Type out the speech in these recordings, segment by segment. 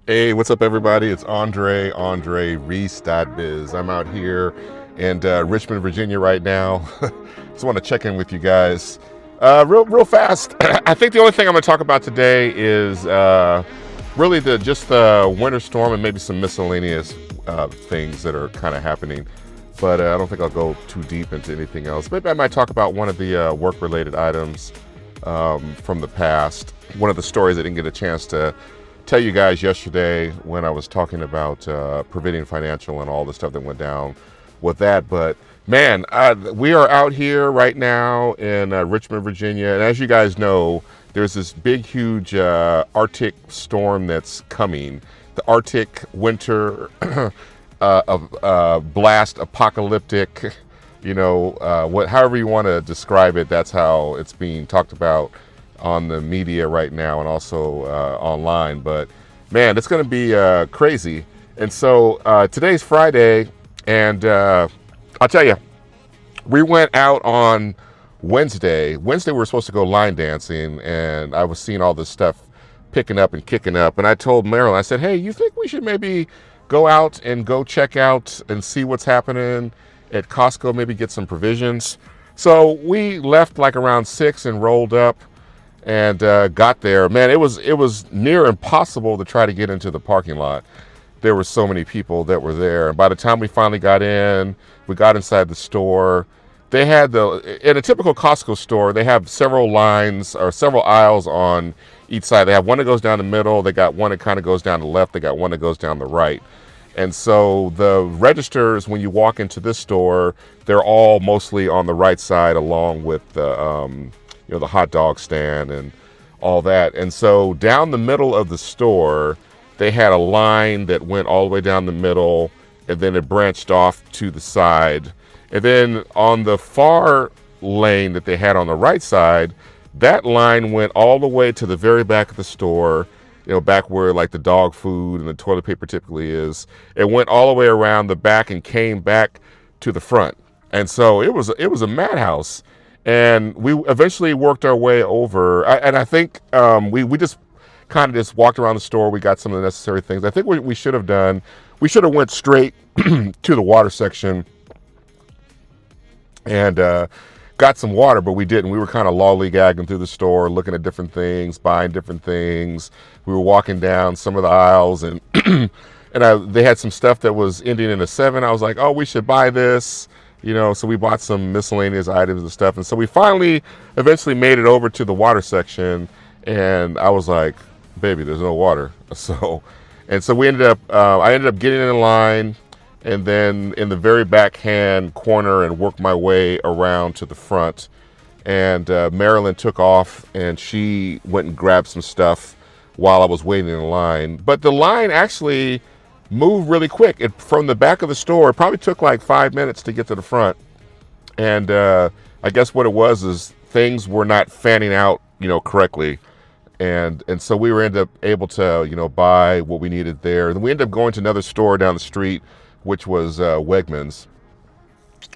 Hey, what's up, everybody? It's AndreReeseDotBiz. I'm out here in Richmond, Virginia right now. Just want to check in with you guys real fast. I think the only thing I'm going to talk about today is really just the winter storm and maybe some miscellaneous things that are kind of happening. But I don't think I'll go too deep into anything else. Maybe I might talk about one of the work-related items from the past. One of the stories I didn't get a chance to tell you guys yesterday when I was talking about Providian Financial and all the stuff that went down with that. But man, we are out here right now in Richmond, Virginia. And as you guys know, there's this big, huge Arctic storm that's coming. The Arctic winter blast apocalyptic, however you want to describe it, that's how it's being talked about on the media right now and also online. But man, it's going to be crazy. And so today's Friday, and I'll tell you, we went out on Wednesday. Wednesday we were supposed to go line dancing, and I was seeing all this stuff picking up and kicking up. And I told Marilyn, I said, hey, you think we should maybe go out and go check out and see what's happening at Costco, maybe get some provisions? So we left like around 6 and rolled up and got there. Man, it was near impossible to try to get into the parking lot. There were so many people that were there. And by the time we finally got in, we got inside the store. They had in a typical Costco store, they have several lines or several aisles on each side. They have one that goes down the middle. They got one that kind of goes down the left. They got one that goes down the right. And so the registers, when you walk into this store, they're all mostly on the right side, along with the hot dog stand and all that. And so down the middle of the store, they had a line that went all the way down the middle, and then it branched off to the side. And then on the far lane that they had on the right side, that line went all the way to the very back of the store, back where like the dog food and the toilet paper typically is. It went all the way around the back and came back to the front. And so it was a madhouse. And we eventually worked our way over. And I think we just kind of just walked around the store. We got some of the necessary things. I think what we should have done, we should have went straight to the water section and got some water, but we didn't. We were kind of lollygagging through the store, looking at different things, buying different things. We were walking down some of the aisles, and they had some stuff that was ending in a 7. I was like, oh, we should buy this. So we bought some miscellaneous items and stuff. And so we eventually made it over to the water section. And I was like, baby, there's no water. So we I ended up getting in line, and then in the very backhand corner, and worked my way around to the front. And Marilyn took off, and she went and grabbed some stuff while I was waiting in line. But the line actually moved really quick. From the back of the store, it probably took like 5 minutes to get to the front. And I guess what it was is things were not fanning out, correctly. And so we ended up able to, buy what we needed there. And we ended up going to another store down the street, which was Wegmans.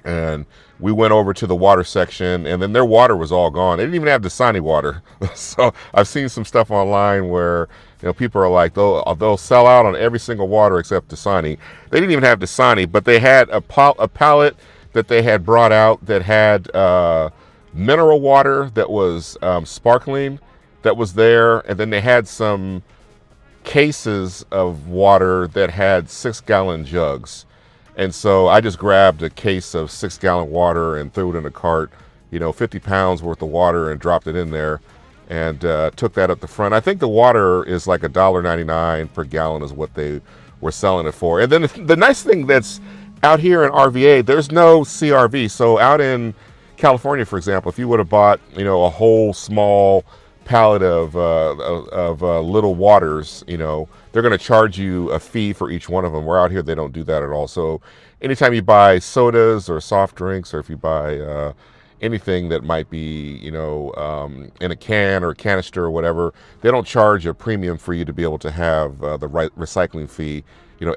And we went over to the water section, and then their water was all gone. They didn't even have Dasani water. So I've seen some stuff online where people are like, they'll sell out on every single water except Dasani. They didn't even have Dasani, but they had a pallet that they had brought out that had mineral water that was sparkling that was there, and then they had some cases of water that had 6-gallon jugs. And so I just grabbed a case of 6-gallon water and threw it in a cart, 50 pounds worth of water, and dropped it in there, and took that up the front. I think the water is like $1.99 per gallon is what they were selling it for. And then the nice thing that's out here in RVA, there's no CRV. So out in California, for example, if you would have bought, a whole small pallet of little waters, they're going to charge you a fee for each one of them. Where out here, they don't do that at all. So anytime you buy sodas or soft drinks, or if you buy anything that might be, in a can or a canister or whatever, they don't charge a premium for you to be able to have the right recycling fee,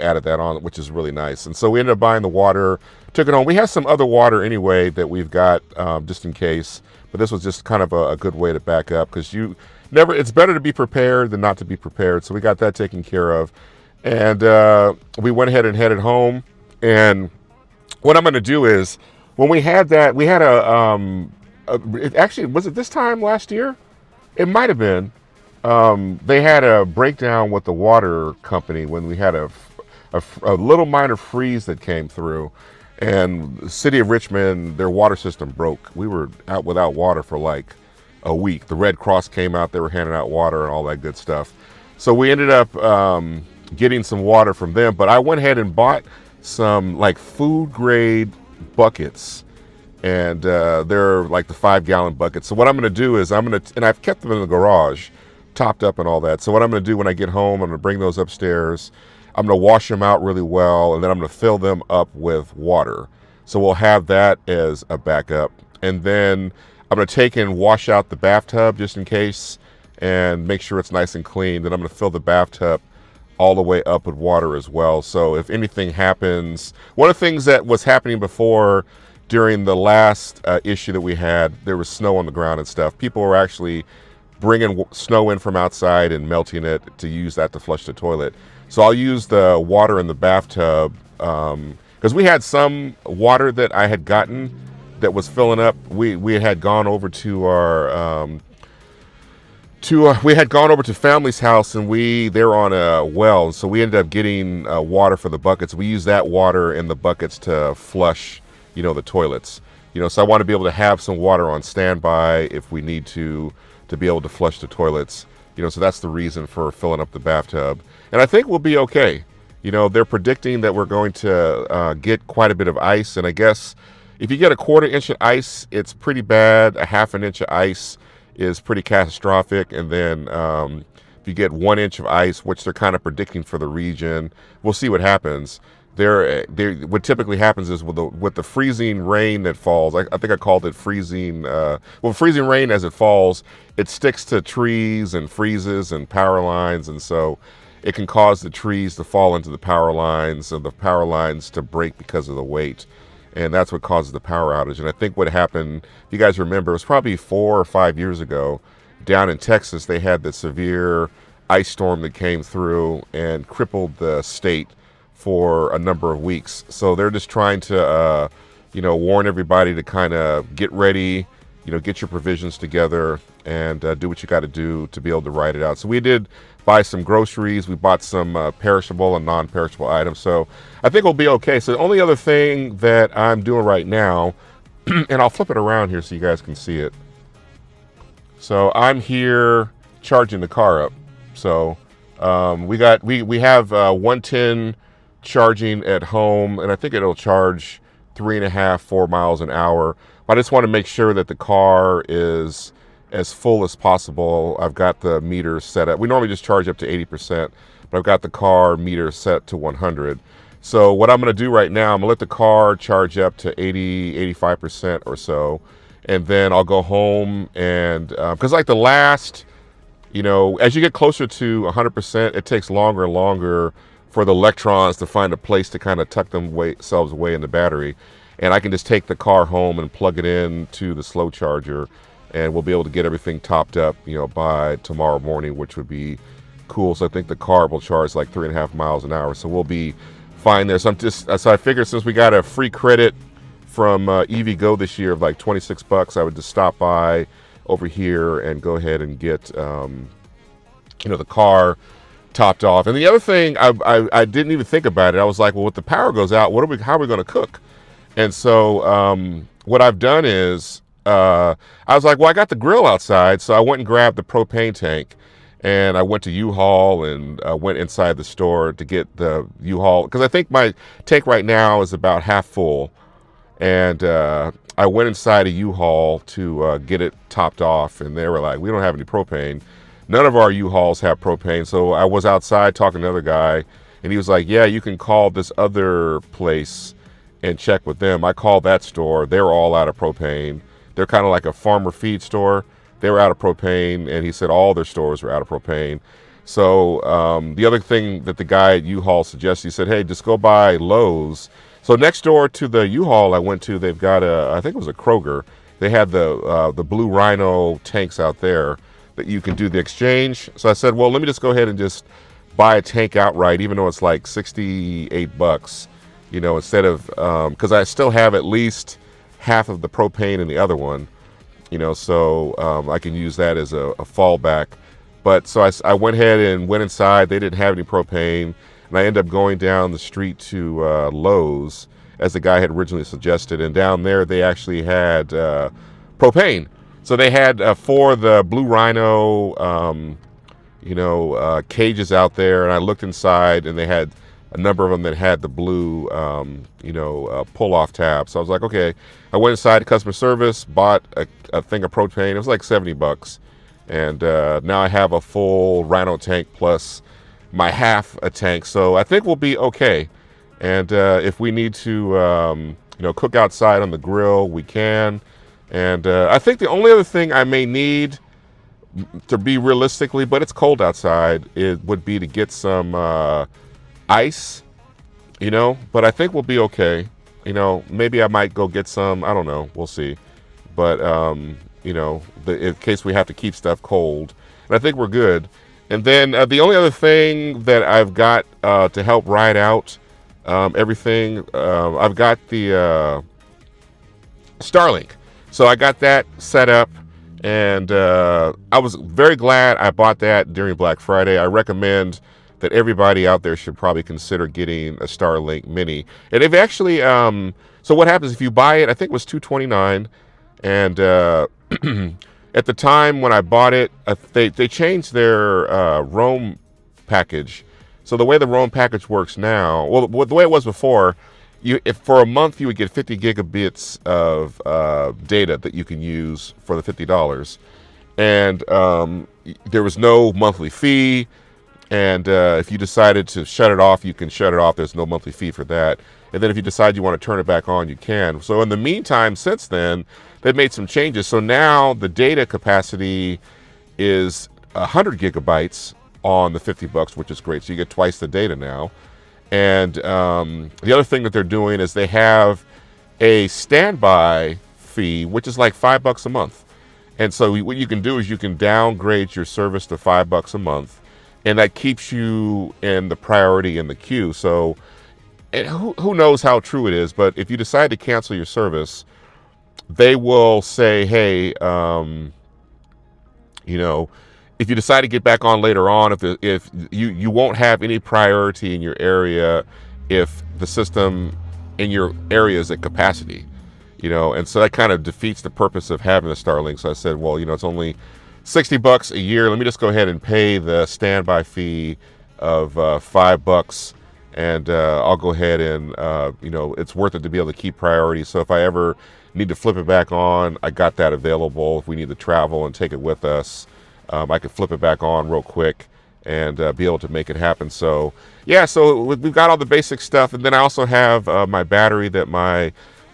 added that on, which is really nice. And so we ended up buying the water, took it home. We have some other water anyway that we've got just in case, but this was just kind of a good way to back up, because you never. It's better to be prepared than not to be prepared. So we got that taken care of, and we went ahead and headed home. And what I'm going to do is, when we had that, we had it actually, was it this time last year? It might have been. They had a breakdown with the water company when we had a little minor freeze that came through, and the city of Richmond, their water system broke. We were out without water for like a week. The Red Cross came out, they were handing out water and all that good stuff. So we ended up getting some water from them, but I went ahead and bought some like food grade buckets, and they're like the 5-gallon buckets. So what I'm going to do is and I've kept them in the garage, topped up and all that. So what I'm going to do when I get home, I'm going to bring those upstairs. I'm going to wash them out really well, and then I'm going to fill them up with water. So we'll have that as a backup. And then I'm going to take and wash out the bathtub just in case and make sure it's nice and clean. Then I'm going to fill the bathtub all the way up with water as well. So if anything happens, one of the things that was happening before during the last issue that we had, there was snow on the ground and stuff. People were actually bringing snow in from outside and melting it to use that to flush the toilet. So I'll use the water in the bathtub, because we had some water that I had gotten that was filling up. We had gone over to our we had gone over to family's house, and they're on a well, so we ended up getting water for the buckets. We use that water in the buckets to flush, the toilets. So I want to be able to have some water on standby if we need to be able to flush the toilets. So that's the reason for filling up the bathtub. And I think we'll be okay. They're predicting that we're going to get quite a bit of ice. And I guess if you get a 1/4 inch of ice, it's pretty bad. A 1/2 inch of ice is pretty catastrophic. And then if you get 1 inch of ice, which they're kind of predicting for the region, we'll see what happens. What typically happens is with the freezing rain that falls, I think I called it freezing, freezing rain as it falls, it sticks to trees and freezes and power lines, and so it can cause the trees to fall into the power lines and the power lines to break because of the weight, and that's what causes the power outage. And I think what happened, if you guys remember, it was probably 4 or 5 years ago, down in Texas, they had the severe ice storm that came through and crippled the state for a number of weeks. So they're just trying to, warn everybody to kind of get ready, get your provisions together and do what you got to do to be able to ride it out. So we did buy some groceries. We bought some perishable and non-perishable items. So I think we'll be okay. So the only other thing that I'm doing right now, and I'll flip it around here so you guys can see it. So I'm here charging the car up. So we have 110 charging at home, and I think it'll charge 3.5, 4 miles an hour. But I just want to make sure that the car is as full as possible. I've got the meter set up. We normally just charge up to 80%, but I've got the car meter set to 100. So what I'm going to do right now, I'm going to let the car charge up to 80, 85% or so, and then I'll go home and, because like the last, as you get closer to 100%, it takes longer and longer for the electrons to find a place to kind of tuck themselves away in the battery. And I can just take the car home and plug it in to the slow charger, and we'll be able to get everything topped up, by tomorrow morning, which would be cool. So I think the car will charge like 3.5 miles an hour. So we'll be fine there. So I figured since we got a free credit from EVgo this year of like $26, I would just stop by over here and go ahead and get, the car topped off. And the other thing, I didn't even think about it. I was like, well, if the power goes out, how are we going to cook? And so what I've done is I was like, well, I got the grill outside. So I went and grabbed the propane tank, and I went to U-Haul and went inside the store to get the U-Haul, because I think my tank right now is about half full. And I went inside a U-Haul to get it topped off, and they were like, we don't have any propane. None of our U-Hauls have propane. So I was outside talking to another guy, and he was like, yeah, you can call this other place and check with them. I called that store. They were all out of propane. They're kind of like a farmer feed store. They were out of propane, and he said all their stores were out of propane. So the other thing that the guy at U-Haul suggested, he said, hey, just go by Lowe's. So next door to the U-Haul I went to, they've got I think it was a Kroger. They had the Blue Rhino tanks out there. that you can do the exchange. So I said, well, let me just go ahead and just buy a tank outright, even though it's like 68 bucks, you know, instead of, because I still have at least half of the propane in the other one, you know, so I can use that as a fallback. But so I went ahead and went inside. They didn't have any propane, and I ended up going down the street to Lowe's, as the guy had originally suggested, and down there they actually had propane. So they had for the Blue Rhino, cages out there, and I looked inside, and they had a number of them that had the blue, pull-off tab. So I was like, okay. I went inside to customer service, bought a thing of propane. It was like 70 bucks. And now I have a full Rhino tank plus my half a tank. So I think we'll be okay. And if we need to, cook outside on the grill, we can. And I think the only other thing I may need, to be realistically, but it's cold outside, it would be to get some ice, but I think we'll be okay. Maybe I might go get some, I don't know, we'll see. But, in case we have to keep stuff cold. And I think we're good. And then the only other thing that I've got to help ride out everything, I've got the Starlink. So I got that set up. And I was very glad I bought that during Black Friday. I recommend that everybody out there should probably consider getting a Starlink Mini. And they've actually, so what happens if you buy it, I think it was $229. And at the time when I bought it, they changed their roam package. So the way the roam package works now, well, the way it was before, if for a month you would get 50 gigabits of data that you can use for the $50, and there was no monthly fee. And if you decided to shut it off, you can shut it off. There's no monthly fee for that. And then if you decide you want to turn it back on, you can. So in the meantime, since then, they've made some changes. So now the data capacity is 100 gigabytes on the 50 bucks, which is great. So you get twice the data now. And the other thing that they're doing is they have a standby fee, which is like $5 a month. And so what you can do is you can downgrade your service to $5 a month, and that keeps you in the priority in the queue. So and who knows how true it is, but if you decide to cancel your service, they will say, hey, if you decide to get back on later on, if you won't have any priority in your area if the system in your area is at capacity, and so that kind of defeats the purpose of having the Starlink. So I said, well, it's only $60 a year. Let me just go ahead and pay the standby fee of $5, and I'll go ahead and it's worth it to be able to keep priority. So if I ever need to flip it back on, I got that available. If we need to travel and take it with us, I could flip it back on real quick and be able to make it happen. So yeah, so we've got all the basic stuff, and then I also have my battery that my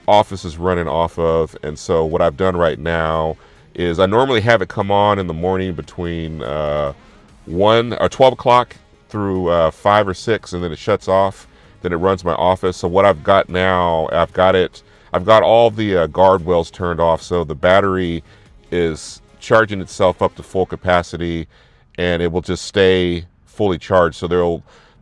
office is running off of. And so what I've done right now is I normally have it come on in the morning between 1 or 12 o'clock through 5 or 6, and then it shuts off. Then it runs my office. So what I've got now, I've got all the guard wells turned off, so the battery is charging itself up to full capacity, and it will just stay fully charged. So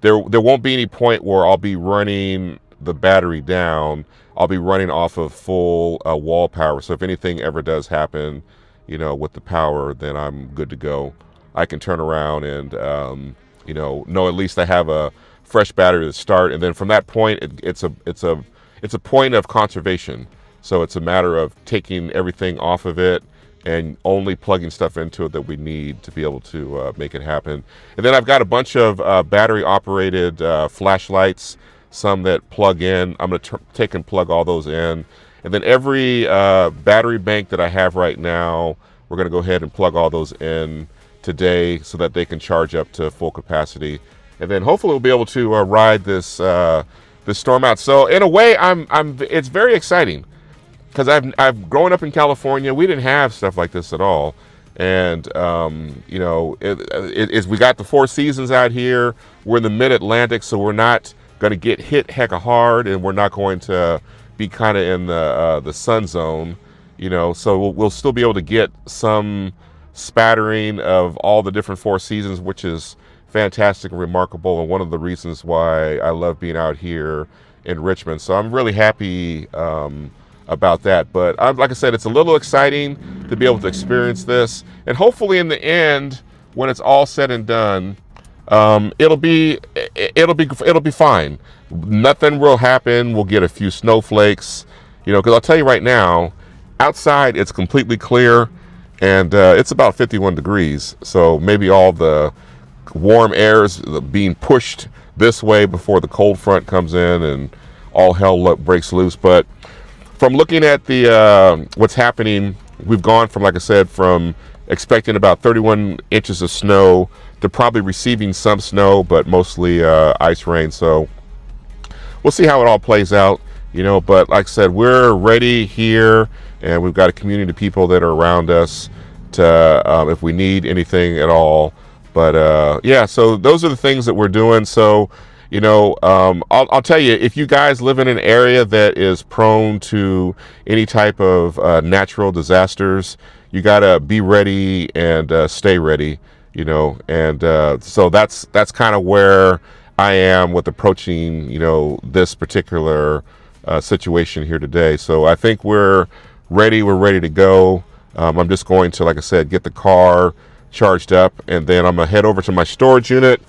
there won't be any point where I'll be running the battery down. I'll be running off of full wall power. So if anything ever does happen, with the power, then I'm good to go. I can turn around and know at least I have a fresh battery to start, and then from that point, it's a point of conservation. So it's a matter of taking everything off of it and only plugging stuff into it that we need to be able to make it happen. And then I've got a bunch of battery-operated flashlights, some that plug in. I'm going to take and plug all those in. And then every battery bank that I have right now, we're going to go ahead and plug all those in today so that they can charge up to full capacity. And then hopefully we'll be able to ride this this storm out. So in a way, it's very exciting, because I've grown up in California. We didn't have stuff like this at all. And we got the 4 seasons out here. We're in the mid-Atlantic, so we're not going to get hit hecka hard, and we're not going to be kind of in the sun zone, so we'll still be able to get some spattering of all the different four seasons, which is fantastic and remarkable, and one of the reasons why I love being out here in Richmond. So I'm really happy about that. But like I said, it's a little exciting to be able to experience this, and hopefully in the end, when it's all said and done, it'll be fine. Nothing will happen. We'll get a few snowflakes, because I'll tell you right now, outside it's completely clear, and it's about 51 degrees. So maybe all the warm air is being pushed this way before the cold front comes in and all hell breaks loose. But from looking at the what's happening, we've gone from, like I said, from expecting about 31 inches of snow to probably receiving some snow, but mostly ice rain. So we'll see how it all plays out, but like I said, we're ready here, and we've got a community of people that are around us to if we need anything at all. But yeah, so those are the things that we're doing. So I'll tell you, if you guys live in an area that is prone to any type of natural disasters, you gotta be ready and stay ready, and so that's kind of where I am with approaching this particular situation here today. So I think we're ready to go. I'm just going to, like I said, get the car charged up, and then I'm gonna head over to my storage unit.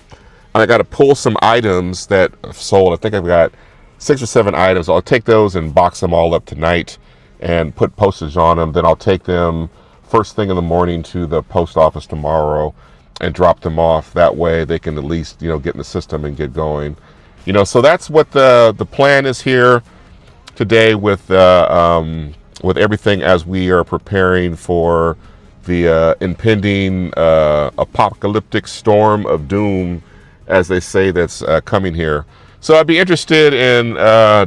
I got to pull some items that I've sold. I think I've got 6 or 7 items. I'll take those and box them all up tonight and put postage on them. Then I'll take them first thing in the morning to the post office tomorrow and drop them off. That way they can at least, get in the system and get going. So that's what the plan is here today with everything as we are preparing for the impending apocalyptic storm of doom, as they say, that's coming here. So I'd be interested in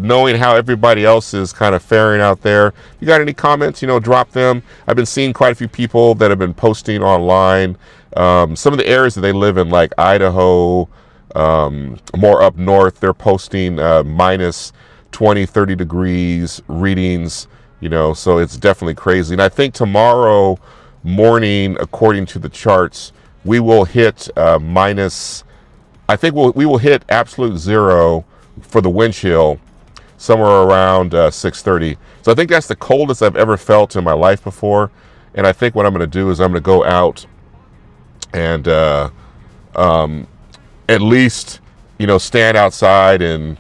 knowing how everybody else is kind of faring out there. If you got any comments, drop them. I've been seeing quite a few people that have been posting online. Some of the areas that they live in, like Idaho, more up north, they're posting minus 20, 30 degrees readings, so it's definitely crazy. And I think tomorrow morning, according to the charts, we will hit we will hit absolute zero for the wind chill somewhere around 6:30. So I think that's the coldest I've ever felt in my life before. And I think what I'm going to do is I'm going to go out and at least, stand outside and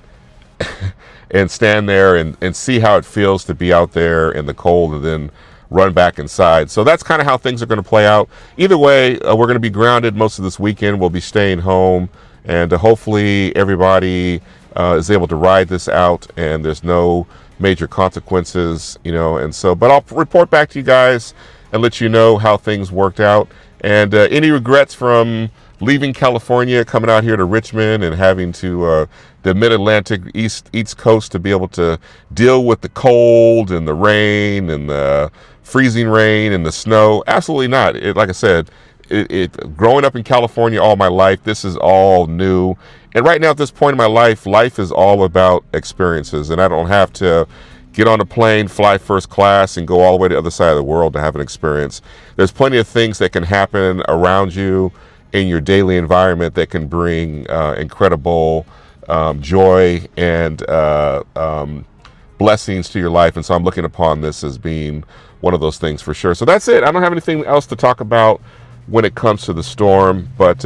and stand there and see how it feels to be out there in the cold, and then run back inside. So that's kind of how things are going to play out. Either way, we're going to be grounded most of this weekend. We'll be staying home, and hopefully everybody is able to ride this out and there's no major consequences, and so, but I'll report back to you guys and let you know how things worked out. And any regrets from leaving California, coming out here to Richmond and having to the mid-Atlantic East Coast to be able to deal with the cold and the rain and the freezing rain and the snow? Absolutely not. Like I said, growing up in California all my life, this is all new. And right now at this point in my life is all about experiences, and I don't have to get on a plane, fly first class, and go all the way to the other side of the world to have an experience. There's plenty of things that can happen around you in your daily environment that can bring incredible joy and blessings to your life. And so I'm looking upon this as being one of those things for sure. So that's it. I don't have anything else to talk about when it comes to the storm, but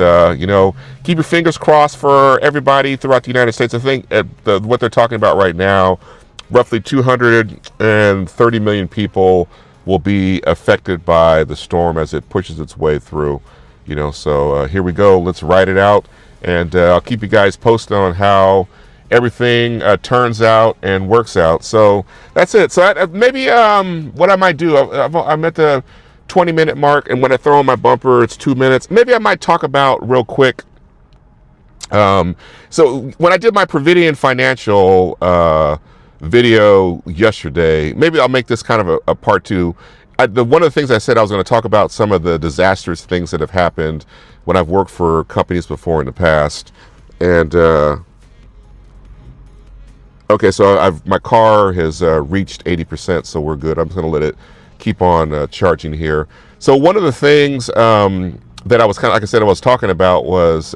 keep your fingers crossed for everybody throughout the United States. I think what they're talking about right now, roughly 230 million people will be affected by the storm as it pushes its way through. So here we go. Let's ride it out, and I'll keep you guys posted on how everything turns out and works out. So that's it. So maybe what I might do, I'm at the 20-minute mark, and when I throw on my bumper, it's 2 minutes. Maybe I might talk about real quick. So when I did my Providian Financial video yesterday, maybe I'll make this kind of a part 2. One of the things I said I was going to talk about some of the disastrous things that have happened when I've worked for companies before in the past. And okay, so my car has reached 80%, so we're good. I'm just going to let it keep on charging here. So one of the things that I was kind of, like I said, I was talking about was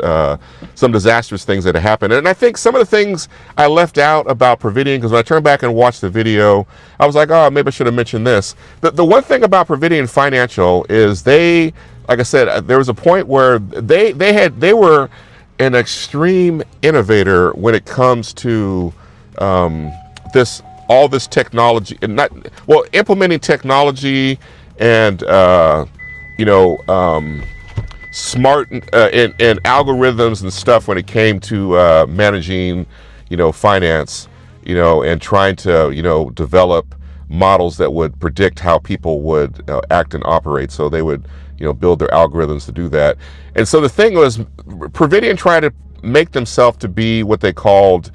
some disastrous things that had happened. And I think some of the things I left out about Providian, because when I turned back and watched the video, I was like, oh, maybe I should have mentioned this. The one thing about Providian Financial is they, like I said, there was a point where they were an extreme innovator when it comes to all this technology, and implementing technology and smart and algorithms and stuff when it came to managing finance, and trying to develop models that would predict how people would act and operate. So they would build their algorithms to do that. And so the thing was, Providian tried to make themselves to be what they called,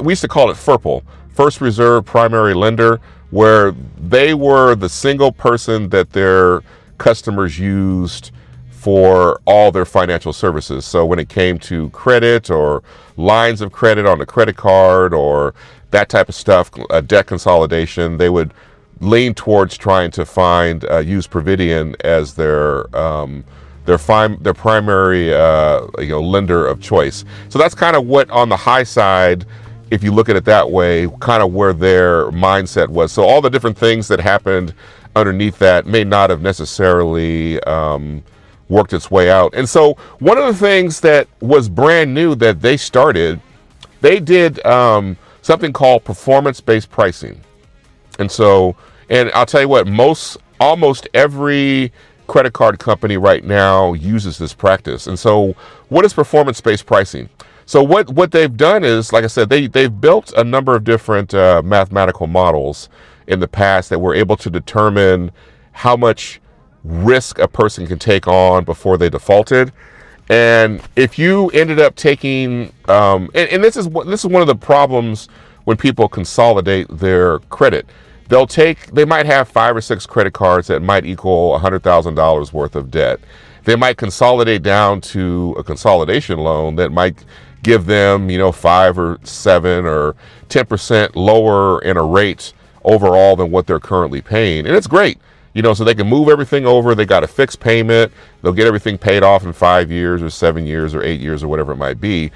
we used to call it FERPL, First Reserve Primary Lender, where they were the single person that their customers used for all their financial services. So when it came to credit or lines of credit on the credit card or that type of stuff, debt consolidation, they would lean towards trying to use Providian as their primary lender of choice. So that's kind of what, on the high side, if you look at it that way, kind of where their mindset was. So all the different things that happened underneath that may not have necessarily worked its way out. And so one of the things that was brand new that they started, they did something called performance-based pricing. And so, and I'll tell you what, almost every credit card company right now uses this practice. And so what is performance-based pricing? So what they've done is, like I said, they've built a number of different mathematical models in the past that were able to determine how much risk a person can take on before they defaulted. And if you ended up taking, and this is one of the problems when people consolidate their credit. They might have 5 or 6 credit cards that might equal $100,000 worth of debt. They might consolidate down to a consolidation loan that might give them, 5 or 7 or 10% lower in a rate overall than what they're currently paying. And it's great, so they can move everything over. They got a fixed payment. They'll get everything paid off in 5 years or 7 years or 8 years or whatever it might be.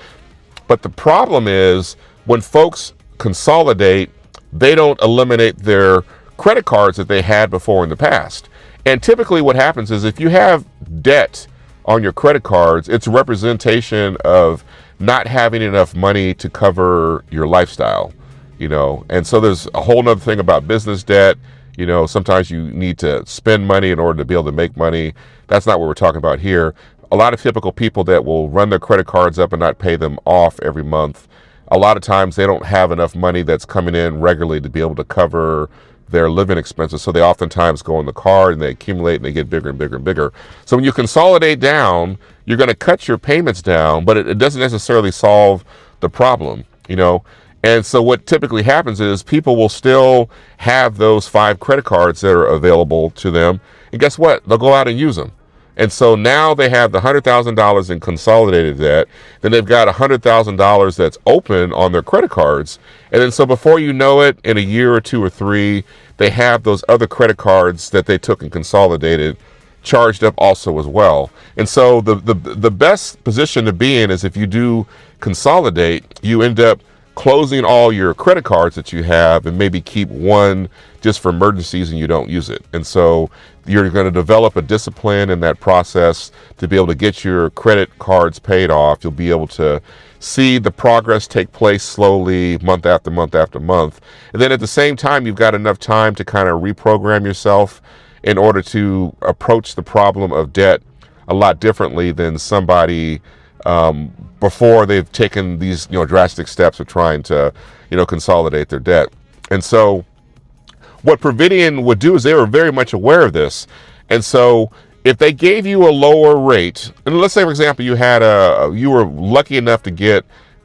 But the problem is when folks consolidate, they don't eliminate their credit cards that they had before in the past. And typically what happens is if you have debt on your credit cards, it's a representation of not having enough money to cover your lifestyle, and so there's a whole nother thing about business debt. Sometimes you need to spend money in order to be able to make money. That's not what we're talking about here. A lot of typical people that will run their credit cards up and not pay them off every month, a lot of times they don't have enough money that's coming in regularly to be able to cover their living expenses. So they oftentimes go on the card and they accumulate and they get bigger and bigger and bigger. So when you consolidate down, you're going to cut your payments down, but it doesn't necessarily solve the problem, And so what typically happens is people will still have those 5 credit cards that are available to them. And guess what? They'll go out and use them. And so now they have the $100,000 in consolidated debt. Then they've got $100,000 that's open on their credit cards. And then so before you know it, in a year or 2 or 3, they have those other credit cards that they took and consolidated charged up also as well. And so the best position to be in is if you do consolidate, you end up closing all your credit cards that you have and maybe keep one just for emergencies and you don't use it. And so you're going to develop a discipline in that process to be able to get your credit cards paid off. You'll be able to see the progress take place slowly, month after month after month. And then at the same time, you've got enough time to kind of reprogram yourself in order to approach the problem of debt a lot differently than somebody before they've taken these drastic steps of trying to consolidate their debt. And so what Providian would do is they were very much aware of this. And so if they gave you a lower rate, and let's say for example you were lucky enough to get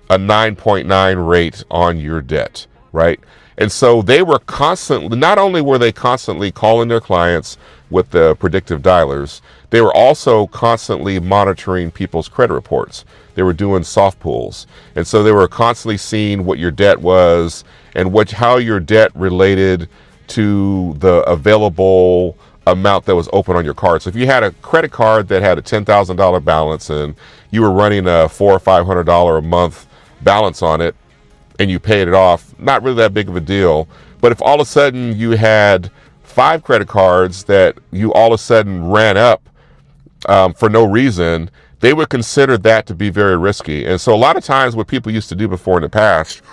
a 9.9 rate on your debt, right? And so they were constantly, not only were they constantly calling their clients with the predictive dialers, they were also constantly monitoring people's credit reports. They were doing soft pulls. And so they were constantly seeing what your debt was and how your debt related to the available amount that was open on your card. So if you had a credit card that had a $10,000 balance and you were running a $400 or $500 a month balance on it and you paid it off, not really that big of a deal. But if all of a sudden you had 5 credit cards that you all of a sudden ran up for no reason, they would consider that to be very risky. And so a lot of times what people used to do before in the past,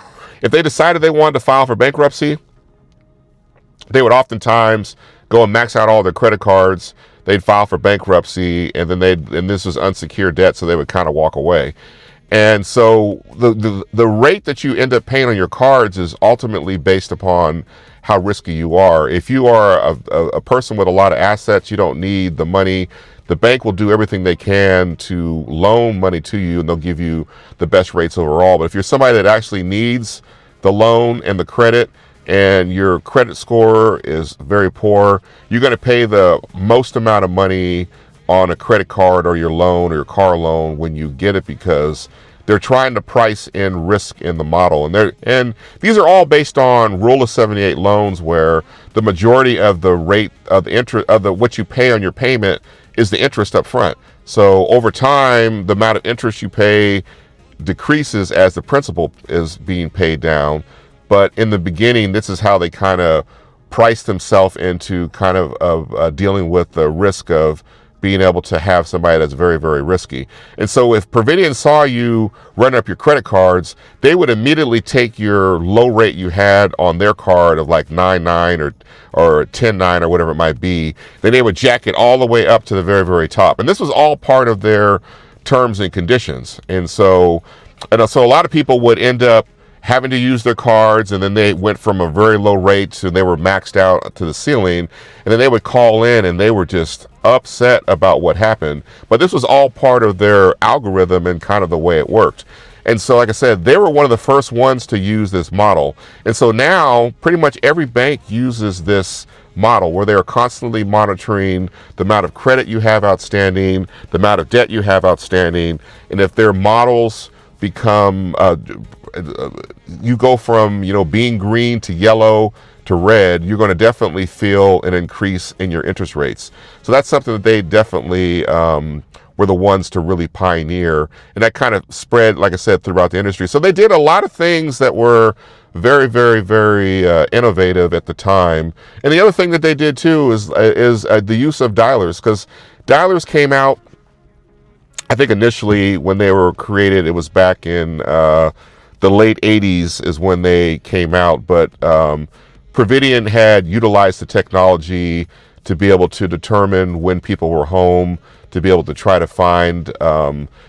if they decided they wanted to file for bankruptcy, they would oftentimes go and max out all their credit cards. They'd file for bankruptcy, and then and this was unsecured debt, so they would kind of walk away. And so the rate that you end up paying on your cards is ultimately based upon how risky you are. If you are a person with a lot of assets, you don't need the money. The bank will do everything they can to loan money to you, and they'll give you the best rates overall. But if you're somebody that actually needs the loan and the credit, and your credit score is very poor, you're going to pay the most amount of money on a credit card or your loan or your car loan when you get it, because they're trying to price in risk in the model. And these are all based on Rule of 78 loans, where the majority of the rate of the interest of what you pay on your payment is the interest up front. So over time, the amount of interest you pay decreases as the principal is being paid down. But in the beginning, this is how they kind of price themselves into kind of dealing with the risk of being able to have somebody that's very, very risky. And so if Providian saw you run up your credit cards, they would immediately take your low rate you had on their card of like 9.9 or 10.9 or whatever it might be. Then they would jack it all the way up to the very, very top. And this was all part of their terms and conditions. And so a lot of people would end up having to use their cards, and then they went from a very low rate to they were maxed out to the ceiling, and then they would call in and they were just upset about what happened. But this was all part of their algorithm and kind of the way it worked. And so, like I said, they were one of the first ones to use this model. And so now pretty much every bank uses this model, where they're constantly monitoring the amount of credit you have outstanding, the amount of debt you have outstanding, and if their models become you go from being green to yellow to red, you're going to definitely feel an increase in your interest rates. So that's something that they definitely were the ones to really pioneer, and that kind of spread, like I said, throughout the industry. So they did a lot of things that were very, very, very innovative at the time. And the other thing that they did too is the use of dialers, because dialers came out, I think initially when they were created, it was back in the late 80s is when they came out. But Providian had utilized the technology to be able to determine when people were home, to be able to try to find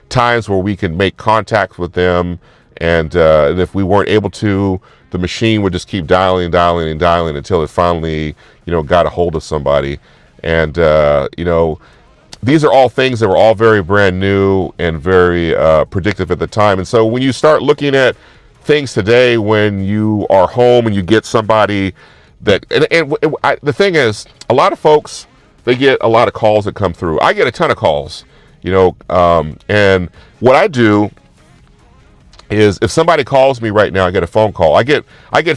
times where we can make contact with them. And if we weren't able to, the machine would just keep dialing until it finally, got a hold of somebody. And, these are all things that were all very brand new and very predictive at the time. And so when you start looking at things today, when you are home and you get somebody that, the thing is, a lot of folks, they get a lot of calls that come through. I get a ton of calls, and what I do is, if somebody calls me right now, I get a phone call. I get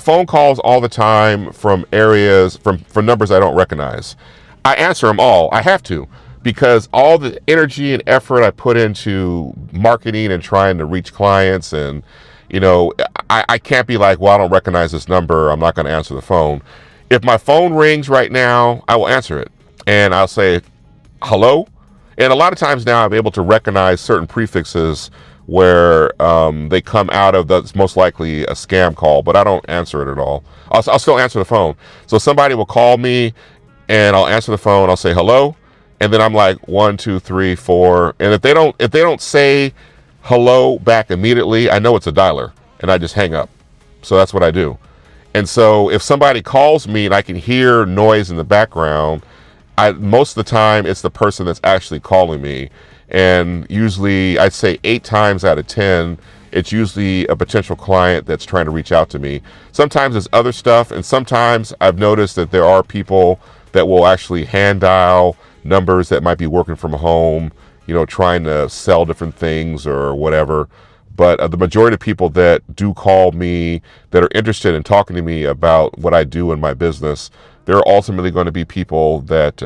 phone calls all the time from areas, from numbers I don't recognize. I answer them all. I have to, because all the energy and effort I put into marketing and trying to reach clients, and I can't be like, well, I don't recognize this number, I'm not going to answer the phone. If my phone rings right now, I will answer it, and I'll say hello. And a lot of times now I'm able to recognize certain prefixes where they come out of, that's most likely a scam call, but I don't answer it at all. I'll still answer the phone. So somebody will call me and I'll answer the phone, I'll say hello, and then I'm like 1, 2, 3, 4, and if they don't say hello back immediately, I know it's a dialer, and I just hang up. So that's what I do. And so if somebody calls me and I can hear noise in the background, most of the time it's the person that's actually calling me. And usually, I'd say 8 times out of 10, it's usually a potential client that's trying to reach out to me. Sometimes it's other stuff, and sometimes I've noticed that there are people that will actually hand dial numbers that might be working from home, trying to sell different things or whatever. But the majority of people that do call me, that are interested in talking to me about what I do in my business, there are ultimately going to be people that,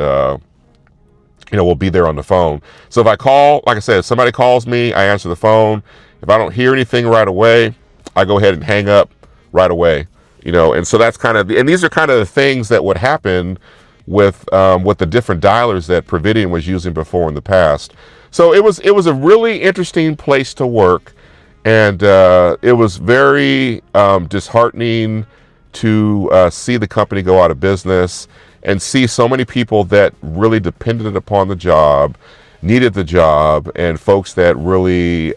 will be there on the phone. So if I call, like I said, if somebody calls me, I answer the phone. If I don't hear anything right away, I go ahead and hang up right away. And so that's and these are kind of the things that would happen with the different dialers that Providian was using before in the past. So it was a really interesting place to work, and it was very disheartening to see the company go out of business and see so many people that really depended upon the job, needed the job, and folks that really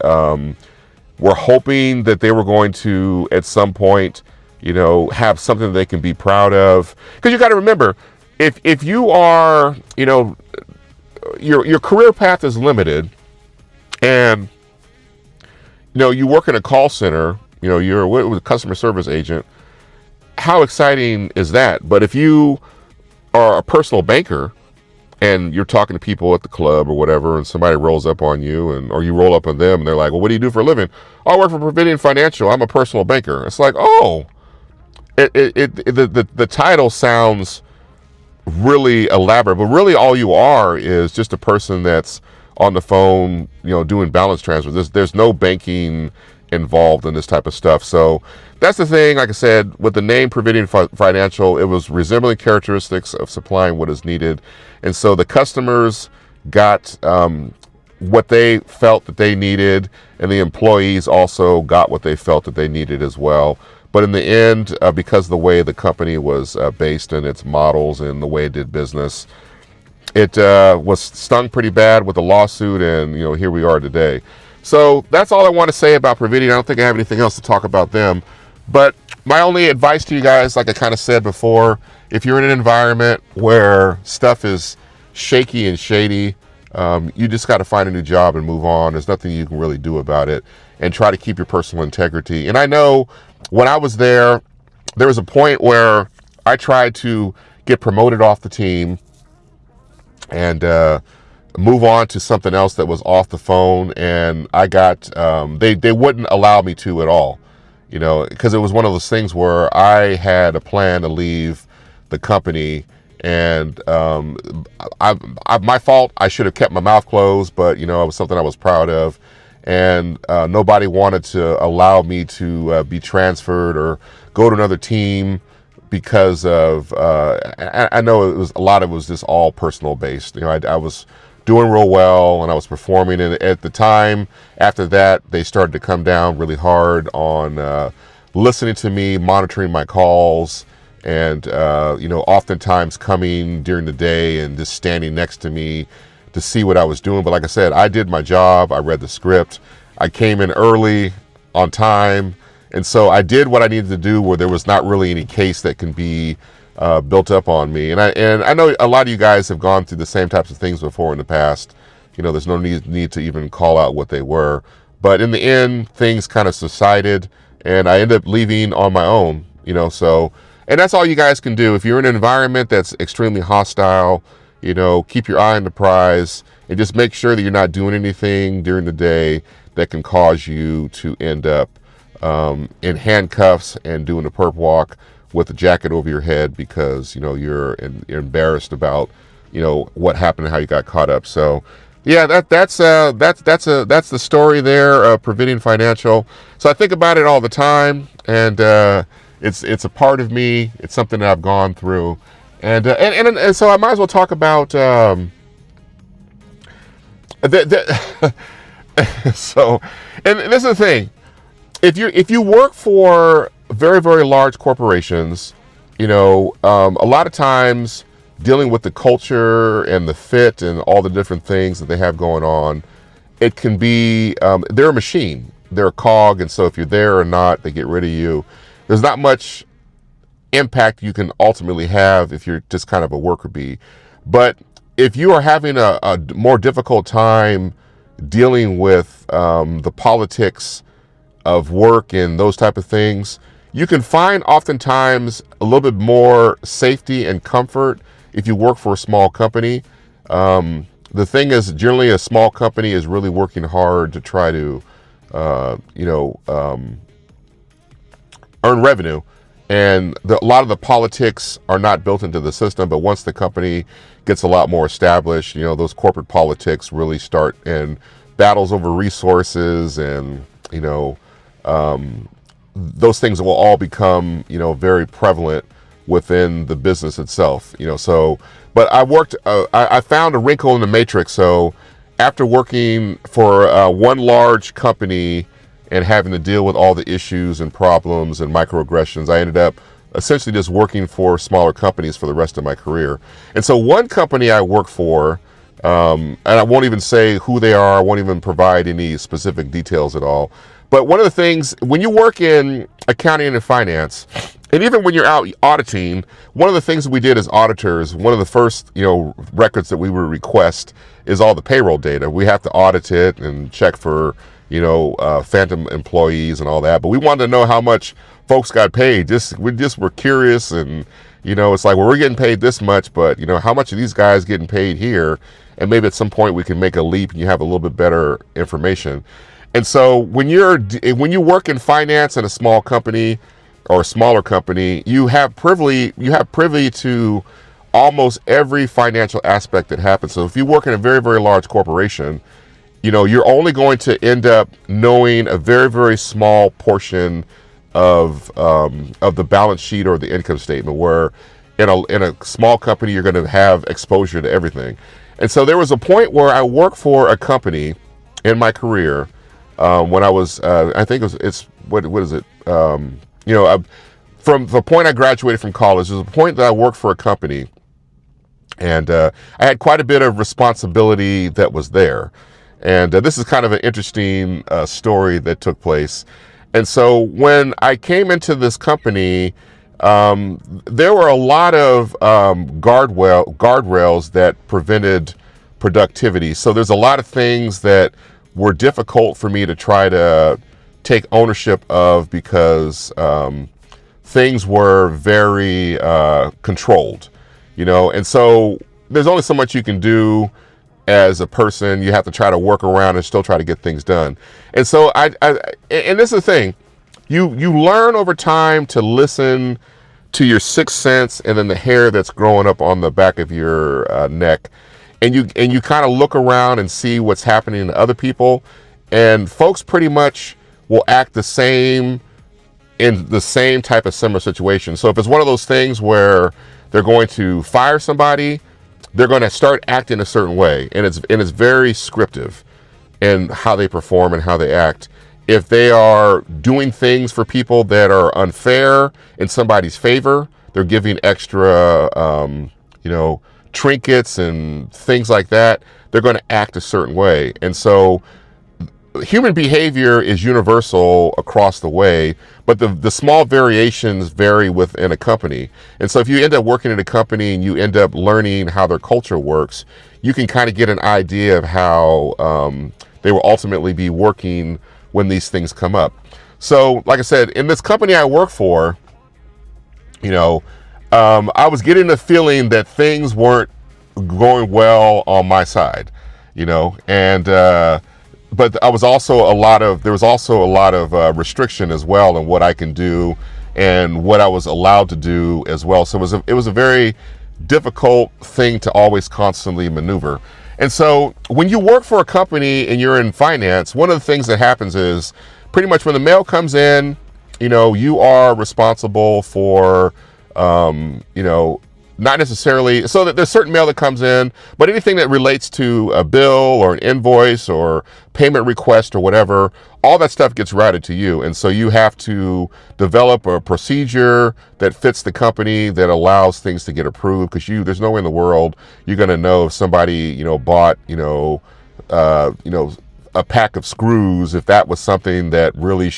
were hoping that they were going to, at some point, have something they can be proud of. Because you got to remember, if you are, your career path is limited, and you work in a call center, you're a customer service agent. How exciting is that? But if you are a personal banker and you're talking to people at the club or whatever, and somebody rolls up on you, or you roll up on them, and they're like, "Well, what do you do for a living?" "Oh, I work for Providian Financial. I'm a personal banker." It's like, oh, the title sounds really elaborate, but really all you are is just a person that's on the phone, doing balance transfers. There's no banking involved in this type of stuff. So that's the thing. Like I said, with the name Providian Financial, it was resembling characteristics of supplying what is needed. And so the customers got what they felt that they needed, and the employees also got what they felt that they needed as well. But in the end, because of the way the company was based in its models and the way it did business, it was stung pretty bad with a lawsuit, and here we are today. So that's all I want to say about Providian. I don't think I have anything else to talk about them. But my only advice to you guys, like I kind of said before, if you're in an environment where stuff is shaky and shady, you just got to find a new job and move on. There's nothing you can really do about it, and try to keep your personal integrity. And I know when I was there was a point where I tried to get promoted off the team and move on to something else that was off the phone, and I got they wouldn't allow me to at all, because it was one of those things where I had a plan to leave the company, and my fault. I should have kept my mouth closed, but it was something I was proud of, and nobody wanted to allow me to be transferred or go to another team because of I know a lot of it was just all personal based. I was doing real well, and I was performing, and at the time after that, they started to come down really hard on listening to me, monitoring my calls, and oftentimes coming during the day and just standing next to me to see what I was doing. But like I said, I did my job. I read the script. I came in early, on time, and so I did what I needed to do where there was not really any case that can be built up on me. And I know a lot of you guys have gone through the same types of things before in the past. There's no need to even call out what they were. But in the end, things kind of subsided, and I ended up leaving on my own. So, and that's all you guys can do. If you're in an environment that's extremely hostile, keep your eye on the prize, and just make sure that you're not doing anything during the day that can cause you to end up in handcuffs and doing a perp walk with a jacket over your head because you're embarrassed about what happened and how you got caught up. So yeah, that's the story there of Providian Financial. So I think about it all the time, and it's a part of me. It's something that I've gone through, and so I might as well talk about so, and this is the thing. If you work for very, very large corporations, a lot of times dealing with the culture and the fit and all the different things that they have going on, it can be, they're a machine, they're a cog. And so if you're there or not, they get rid of you. There's not much impact you can ultimately have if you're just kind of a worker bee. But if you are having a more difficult time dealing with the politics of work and those type of things, you can find oftentimes a little bit more safety and comfort if you work for a small company. The thing is, generally a small company is really working hard to try to earn revenue, and a lot of the politics are not built into the system. But once the company gets a lot more established, you know, those corporate politics really start, and battles over resources, and you know, those things will all become, you know, very prevalent within the business itself. You know, so but I found a wrinkle in the matrix. So after working for one large company and having to deal with all the issues and problems and microaggressions, I ended up essentially just working for smaller companies for the rest of my career. And so one company I work for, and I won't even say who they are, I won't even provide any specific details at all. But one of the things, when you work in accounting and finance, and even when you're out auditing, one of the things that we did as auditors, one of the first, you know, records that we would request is all the payroll data. We have to audit it and check for, you know, phantom employees and all that. But we wanted to know how much folks got paid. We just were curious, and you know, it's like, well, we're getting paid this much, but you know, how much are these guys getting paid here? And maybe at some point we can make a leap and you have a little bit better information. And so when you work in finance in a small company or a smaller company, you have privy to almost every financial aspect that happens. So if you work in a very, very large corporation, you know, you're only going to end up knowing a very, very small portion of the balance sheet or the income statement, where in a small company you're going to have exposure to everything. And so there was a point where I worked for a company in my career when I was I think it's what is it, you know, from the point I graduated from college, there's a point that I worked for a company, and I had quite a bit of responsibility that was there. And this is kind of an interesting story that took place. And so when I came into this company, there were a lot of guardrails that prevented productivity. So there's a lot of things that were difficult for me to try to take ownership of, because things were very controlled, you know. And so there's only so much you can do as a person. You have to try to work around and still try to get things done. And so and this is the thing, you learn over time to listen to your sixth sense, and then the hair that's growing up on the back of your neck, and you kind of look around and see what's happening to other people, and folks pretty much will act the same in the same type of similar situation. So if it's one of those things where they're going to fire somebody, they're going to start acting a certain way, and it's very scriptive in how they perform and how they act. If they are doing things for people that are unfair in somebody's favor, they're giving extra, you know, trinkets and things like that, they're going to act a certain way. And so human behavior is universal across the way, but the small variations vary within a company. And so if you end up working in a company and you end up learning how their culture works, you can kind of get an idea of how they will ultimately be working when these things come up. So like I said, in this company I work for, you know, I was getting the feeling that things weren't going well on my side, you know, and but there was also a lot of restriction as well in what I can do and what I was allowed to do as well. So it was a very difficult thing to always constantly maneuver. And so when you work for a company and you're in finance, one of the things that happens is pretty much when the mail comes in, you know, you are responsible for, you know, not necessarily, so that there's certain mail that comes in, but anything that relates to a bill or an invoice or payment request or whatever, all that stuff gets routed to you. And so you have to develop a procedure that fits the company that allows things to get approved, because there's no way in the world you're going to know if somebody, you know, bought, you know, a pack of screws, if that was something that really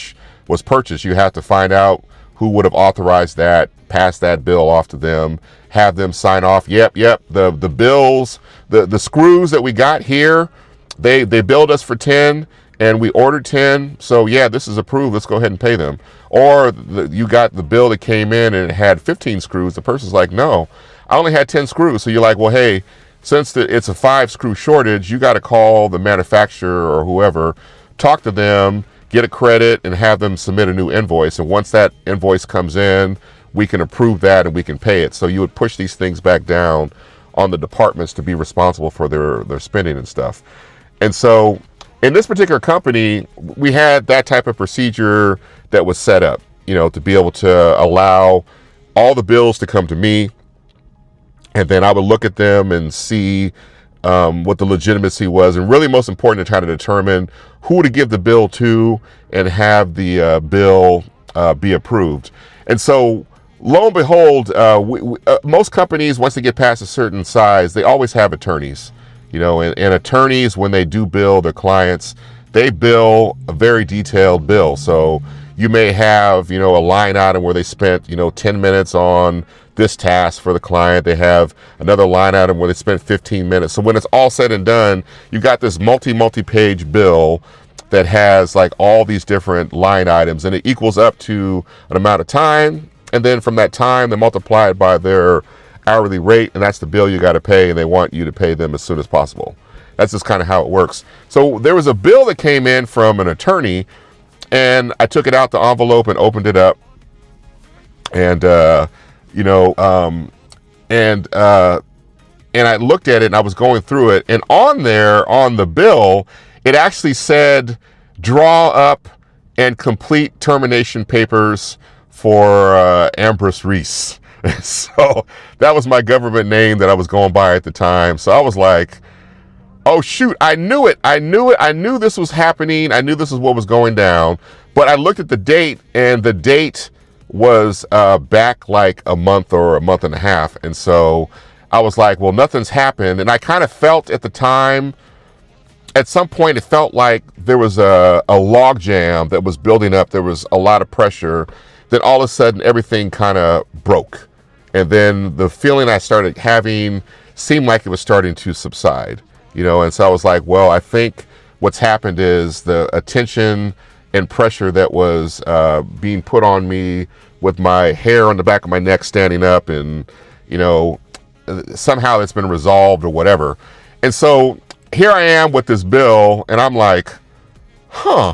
was purchased. You have to find out who would have authorized that, pass that bill off to them, have them sign off. Yep, the bills, the screws that we got here, they billed us for 10 and we ordered 10. So yeah, this is approved. Let's go ahead and pay them. Or you got the bill that came in and it had 15 screws. The person's like, no, I only had 10 screws. So you're like, well, hey, since it's a 5 screw shortage, you got to call the manufacturer or whoever, talk to them, get a credit, and have them submit a new invoice. And once that invoice comes in, we can approve that and we can pay it. So you would push these things back down on the departments to be responsible for their spending and stuff. And so in this particular company, we had that type of procedure that was set up, to be able to allow all the bills to come to me. And then I would look at them and see what the legitimacy was, and really most important to try to determine who to give the bill to and have the bill be approved. And so lo and behold, most companies, once they get past a certain size, they always have attorneys, and attorneys, when they do bill their clients, they bill a very detailed bill. So you may have, a line item where they spent, 10 minutes on this task for the client. They have another line item where they spent 15 minutes. So when it's all said and done, you got this multi-page bill that has like all these different line items, and it equals up to an amount of time. And then from that time, they multiply it by their hourly rate, and that's the bill you got to pay, and they want you to pay them as soon as possible. That's just kind of how it works. So there was a bill that came in from an attorney, and I took it out the envelope and opened it up, and and I looked at it, and I was going through it, and on there, on the bill, it actually said, draw up and complete termination papers for AndreReese. So that was my government name that I was going by at the time. So I was like, oh shoot, I knew it. I knew this was happening. I knew this was what was going down. But I looked at the date, and the date was back like a month or a month and a half. And so I was like, well, nothing's happened. And I kind of felt at the time, at some point, it felt like there was a log jam that was building up. There was a lot of pressure. Then all of a sudden, everything kind of broke. And then the feeling I started having seemed like it was starting to subside, And so I was like, well, I think what's happened is the attention and pressure that was being put on me with my hair on the back of my neck standing up, and, somehow it's been resolved or whatever. And so here I am with this bill, and I'm like, huh.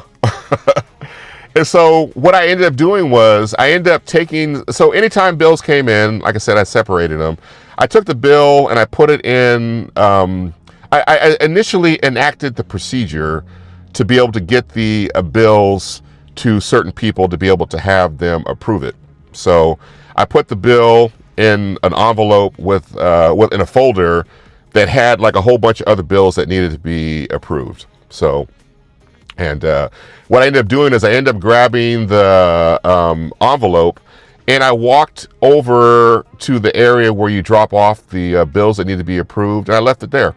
And so what I ended up doing was so anytime bills came in, like I said, I separated them. I took the bill and I put it in, I initially enacted the procedure to be able to get the bills to certain people to be able to have them approve it. So I put the bill in an envelope in a folder that had like a whole bunch of other bills that needed to be approved. So, and what I ended up doing is I ended up grabbing the envelope, and I walked over to the area where you drop off the bills that need to be approved, and I left it there.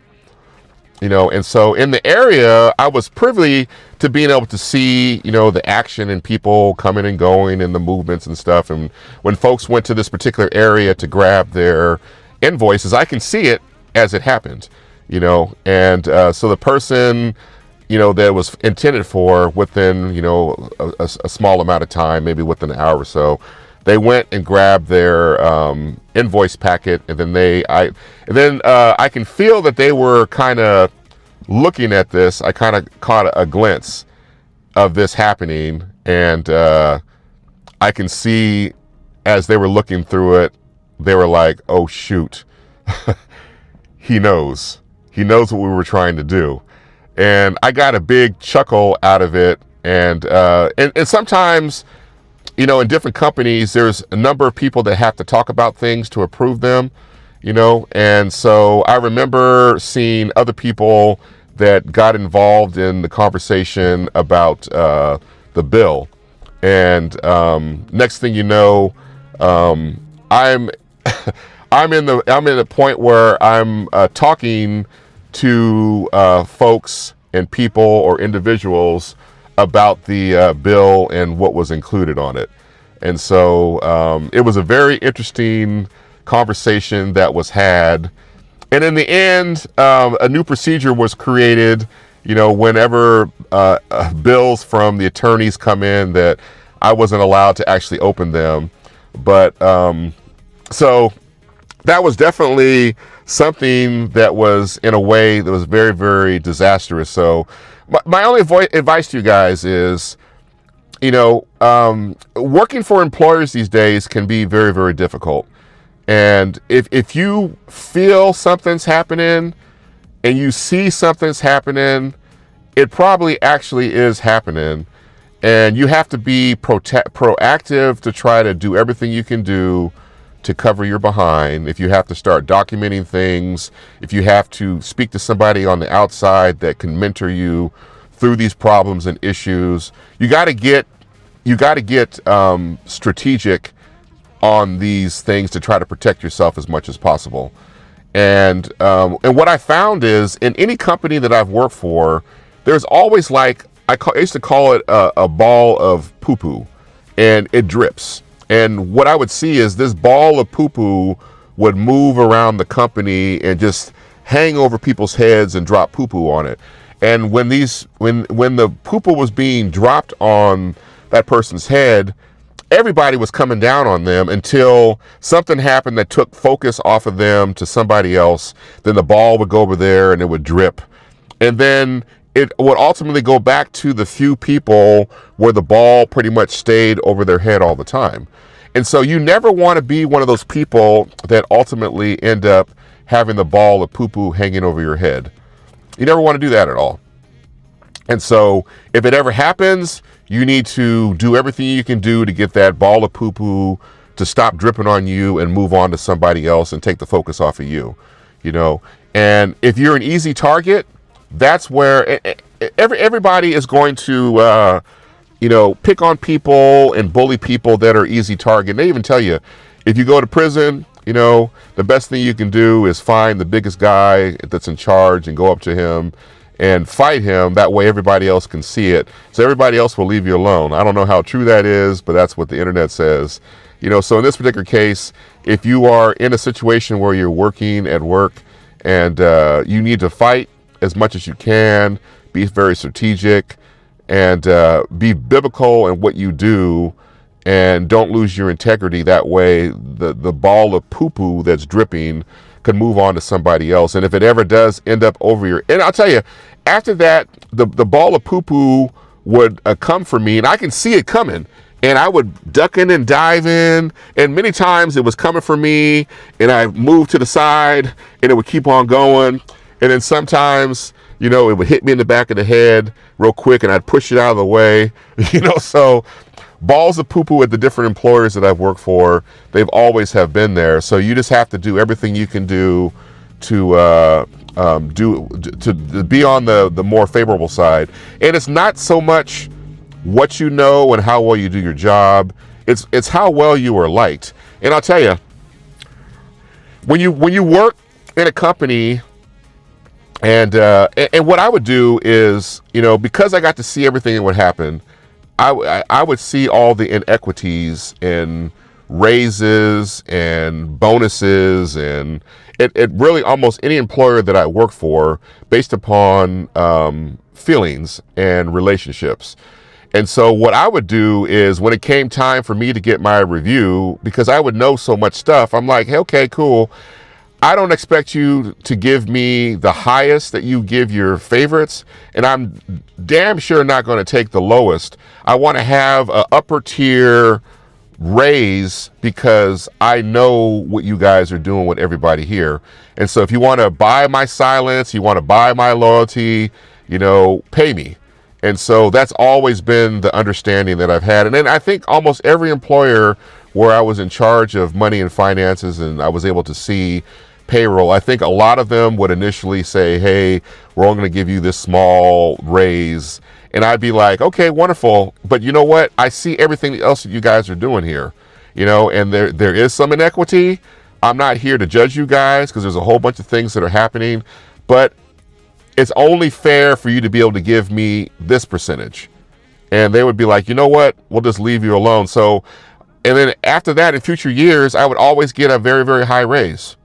And so in the area, I was privy to being able to see, the action and people coming and going and the movements and stuff. And when folks went to this particular area to grab their invoices, I can see it as it happened, and so the person, that was intended for within, a small amount of time, maybe within an hour or so, they went and grabbed their invoice packet, and then I can feel that they were kind of looking at this. I kind of caught a glimpse of this happening, and I can see as they were looking through it, they were like, "Oh shoot, he knows what we were trying to do," and I got a big chuckle out of it. And sometimes, in different companies, there's a number of people that have to talk about things to approve them, and so I remember seeing other people that got involved in the conversation about the bill. And next thing you know, I'm I'm in the point where I'm talking to folks and people or individuals about the bill and what was included on it. And so it was a very interesting conversation that was had. And in the end, a new procedure was created, whenever bills from the attorneys come in, that I wasn't allowed to actually open them. But so that was definitely something that was, in a way, that was very, very disastrous. So my only advice to you guys is, working for employers these days can be very, very difficult. And if you feel something's happening and you see something's happening, it probably actually is happening. And you have to be proactive to try to do everything you can do to cover your behind. If you have to start documenting things, if you have to speak to somebody on the outside that can mentor you through these problems and issues, you got to get strategic on these things to try to protect yourself as much as possible. And what I found is, in any company that I've worked for, there's always I used to call it a ball of poo-poo, and it drips. And what I would see is this ball of poo-poo would move around the company and just hang over people's heads and drop poo-poo on it. And when the poo-poo was being dropped on that person's head, everybody was coming down on them until something happened that took focus off of them to somebody else. Then the ball would go over there and it would drip. And then it would ultimately go back to the few people where the ball pretty much stayed over their head all the time. And so you never want to be one of those people that ultimately end up having the ball of poo-poo hanging over your head. You never want to do that at all. And so if it ever happens, you need to do everything you can do to get that ball of poo-poo to stop dripping on you and move on to somebody else and take the focus off of you, And if you're an easy target, that's where everybody is going to, pick on people and bully people that are easy target. They even tell you, if you go to prison, the best thing you can do is find the biggest guy that's in charge and go up to him and fight him. That way everybody else can see it. So everybody else will leave you alone. I don't know how true that is, but that's what the internet says. So in this particular case, if you are in a situation where you're working at work and you need to fight as much as you can, be very strategic, and be biblical in what you do, and don't lose your integrity. That way the ball of poo-poo that's dripping could move on to somebody else. And if it ever does end up over your, and I'll tell you, after that, the ball of poo-poo would come for me, and I can see it coming, and I would duck in and dive in, and many times it was coming for me, and I moved to the side, and it would keep on going. And then sometimes, it would hit me in the back of the head real quick, and I'd push it out of the way, so balls of poo-poo at the different employers that I've worked for, they've always have been there. So you just have to do everything you can do to be on the more favorable side. And it's not so much what you know and how well you do your job. It's how well you are liked. And I'll tell you, when you work in a company, and what I would do is, because I got to see everything that would happen, I would see all the inequities in raises and bonuses, and it really almost any employer that I work for, based upon feelings and relationships. And so what I would do is, when it came time for me to get my review, because I would know so much stuff, I'm like, hey, okay, cool. I don't expect you to give me the highest that you give your favorites, and I'm damn sure not going to take the lowest. I want to have an upper tier raise because I know what you guys are doing with everybody here. And so if you want to buy my silence, you want to buy my loyalty, pay me. And so that's always been the understanding that I've had. And then I think almost every employer where I was in charge of money and finances and I was able to see payroll, I think a lot of them would initially say, hey, we're only going to give you this small raise. And I'd be like, okay, wonderful. But you know what? I see everything else that you guys are doing here, and there is some inequity. I'm not here to judge you guys because there's a whole bunch of things that are happening, but it's only fair for you to be able to give me this percentage. And they would be like, you know what? We'll just leave you alone. So, and then after that, in future years, I would always get a very, very high raise.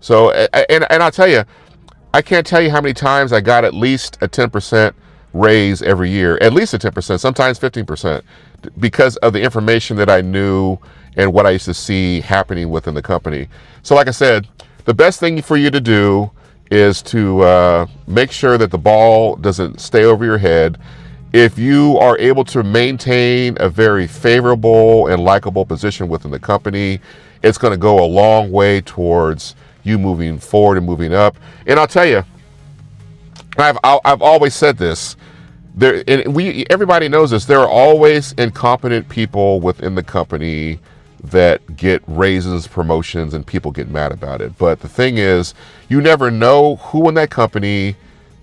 So, and I'll tell you, I can't tell you how many times I got at least a 10% raise every year, at least a 10%, sometimes 15%, because of the information that I knew and what I used to see happening within the company. So like I said, the best thing for you to do is to make sure that the ball doesn't stay over your head. If you are able to maintain a very favorable and likable position within the company, it's going to go a long way towards you moving forward and moving up. And I'll tell you, I've always said this. Everybody knows this. There are always incompetent people within the company that get raises, promotions, and people get mad about it. But the thing is, you never know who in that company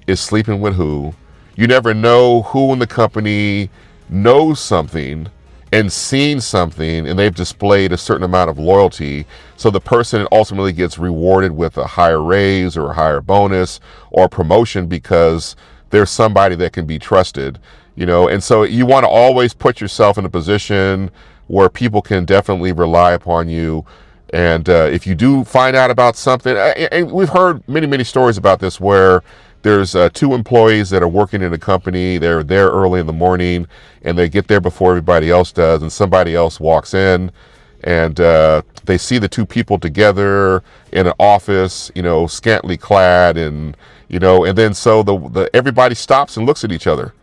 is sleeping with who. You never know who in the company knows something and seen something, and they've displayed a certain amount of loyalty. So the person ultimately gets rewarded with a higher raise or a higher bonus or promotion because there's somebody that can be trusted, and so you want to always put yourself in a position where people can definitely rely upon you. And if you do find out about something, and we've heard many stories about this, where there's two employees that are working in a company. They're there early in the morning and they get there before everybody else does, and somebody else walks in and they see the two people together in an office, scantily clad, and and then so the everybody stops and looks at each other.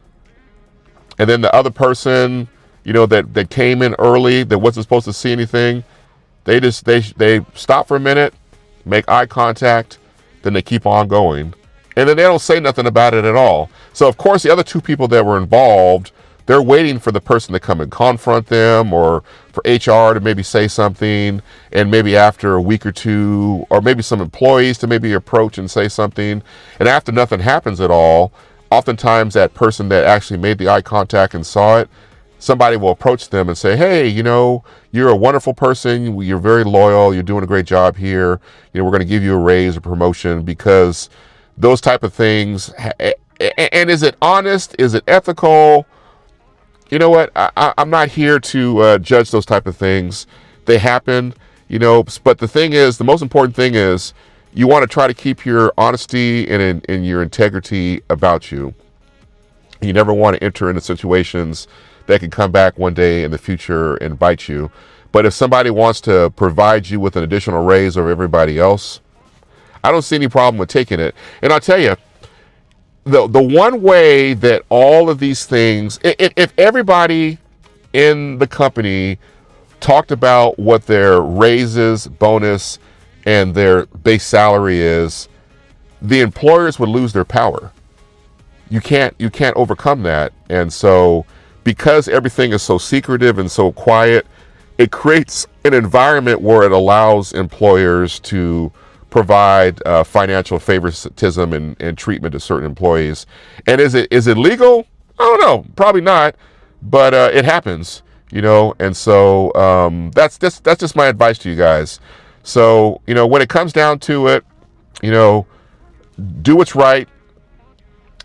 And then the other person, that came in early, that wasn't supposed to see anything, they stop for a minute, make eye contact, then they keep on going. And then they don't say nothing about it at all. So of course the other two people that were involved, they're waiting for the person to come and confront them, or for HR to maybe say something, and maybe after a week or two, or maybe some employees to maybe approach and say something. And after nothing happens at all, oftentimes that person that actually made the eye contact and saw it, somebody will approach them and say, hey, you're a wonderful person, you're very loyal, you're doing a great job here, we're going to give you a raise or promotion, because those type of things. And is it honest? Is it ethical? You know what? I'm not here to judge those type of things. They happen, but the thing is, the most important thing is, you want to try to keep your honesty and your integrity about you. You never want to enter into situations that can come back one day in the future and bite you. But if somebody wants to provide you with an additional raise over everybody else, I don't see any problem with taking it. And I'll tell you, the one way that all of these things, if everybody in the company talked about what their raises, bonus, and their base salary is, the employers would lose their power. You can't overcome that. And so, because everything is so secretive and so quiet, it creates an environment where it allows employers to provide financial favoritism and treatment to certain employees. And is it legal? I don't know, probably not, but it happens, and so that's just my advice to you guys. So when it comes down to it, do what's right.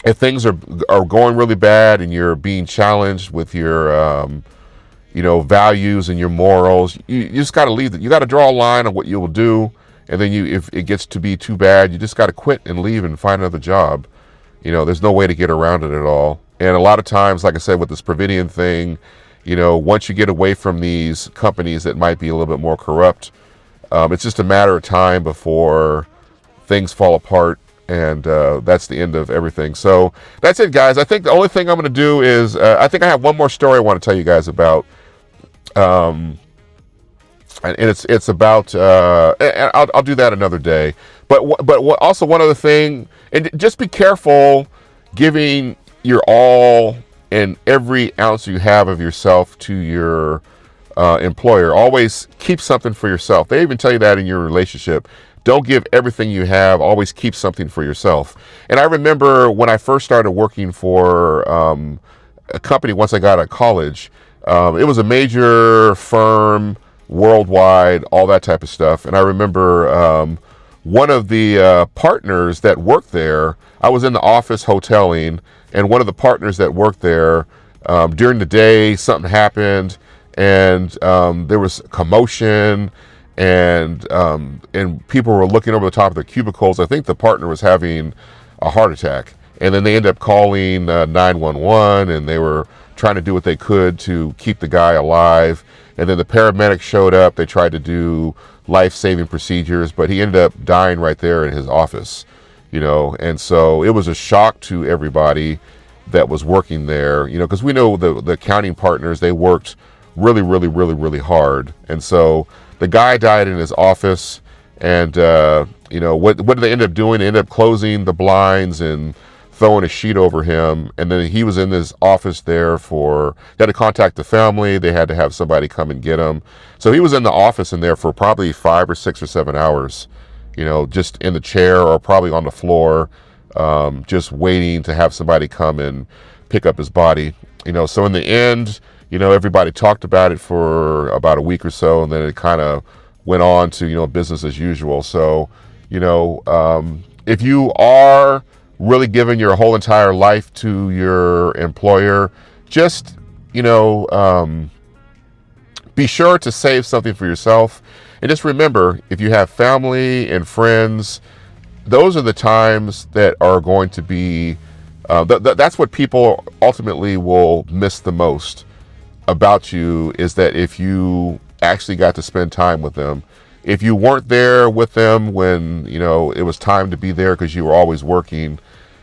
If things are going really bad and you're being challenged with your values and your morals, you just got to leave it. You got to draw a line on what you will do. And then if it gets to be too bad, you just got to quit and leave and find another job. There's no way to get around it at all. And a lot of times, like I said, with this Providian thing, once you get away from these companies that might be a little bit more corrupt, it's just a matter of time before things fall apart. And that's the end of everything. So that's it, guys. I think the only thing I'm going to do is, I think I have one more story I want to tell you guys about. And it's about, and I'll do that another day. But also one other thing, and just be careful giving your all and every ounce you have of yourself to your employer. Always keep something for yourself. They even tell you that in your relationship. Don't give everything you have. Always keep something for yourself. And I remember when I first started working for a company once I got out of college, it was a major firm, worldwide, all that type of stuff. And I remember one of the partners that worked there, I was in the office hoteling, and one of the partners that worked there, during the day, something happened, and there was commotion, and people were looking over the top of their cubicles. I think the partner was having a heart attack, and then they ended up calling 911, and they were trying to do what they could to keep the guy alive. And then the paramedics showed up. They tried to do life-saving procedures, but he ended up dying right there in his office, And so it was a shock to everybody that was working there, you know, because we know the accounting partners, they worked really hard. And so the guy died in his office, and you know, what did they end up doing? They ended up closing the blinds and throwing a sheet over him. And then he was in this office there they had to contact the family. They had to have somebody come and get him. So he was in the office in there for probably 5 or 6 or 7 hours, you know, just in the chair or probably on the floor, just waiting to have somebody come and pick up his body. You know, so in the end, you know, everybody talked about it for about a week or so, and then it kind of went on to, you know, business as usual. So, you know, if you are really giving your whole entire life to your employer, just, you know, be sure to save something for yourself. And just remember, if you have family and friends, those are the times that are going to be, that's what people ultimately will miss the most about you, is that if you actually got to spend time with them. If you weren't there with them when, you know, it was time to be there because you were always working,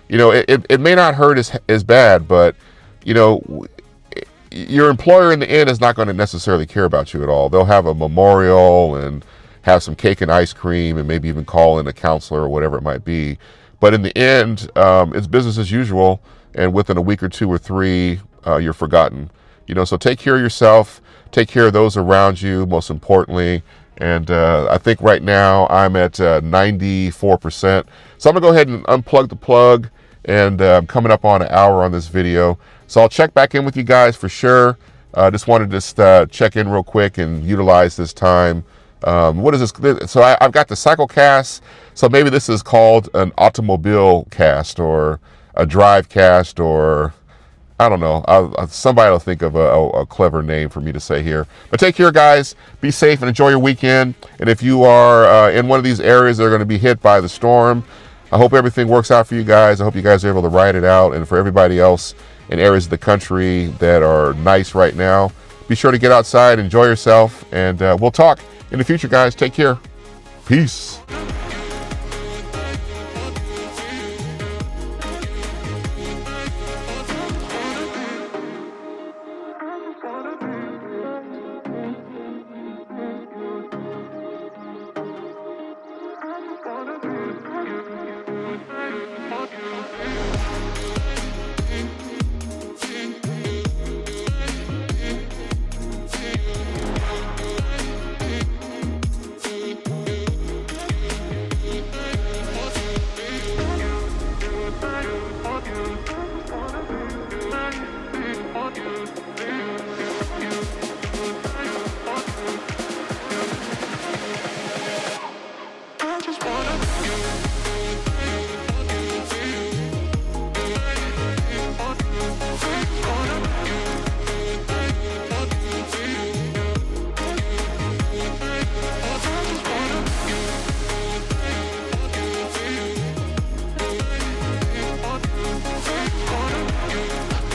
you know, it may not hurt as bad, but, you know, your employer in the end is not going to necessarily care about you at all. They'll have a memorial and have some cake and ice cream and maybe even call in a counselor or whatever it might be. But in the end, it's business as usual. And within a week or 2 or 3, you're forgotten. You know, so take care of yourself, take care of those around you, most importantly. And I think right now I'm at 94%. So I'm gonna go ahead and unplug the plug, and I'm coming up on an hour on this video. So I'll check back in with you guys for sure. Just wanted to check in real quick and utilize this time. What is this? So I've got the cycle cast. So maybe this is called an automobile cast or a drive cast, or I don't know. Somebody will think of a clever name for me to say here. But take care, guys. Be safe and enjoy your weekend. And if you are in one of these areas that are going to be hit by the storm, I hope everything works out for you guys. I hope you guys are able to ride it out. And for everybody else in areas of the country that are nice right now, be sure to get outside, enjoy yourself, and we'll talk in the future, guys. Take care. Peace.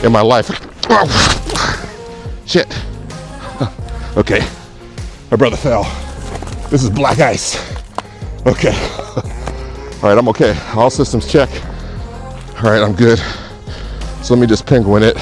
In my life. Oh, shit. Okay. My brother fell. This is black ice. Okay. All right, I'm okay. All systems check. All right, I'm good. So let me just penguin it.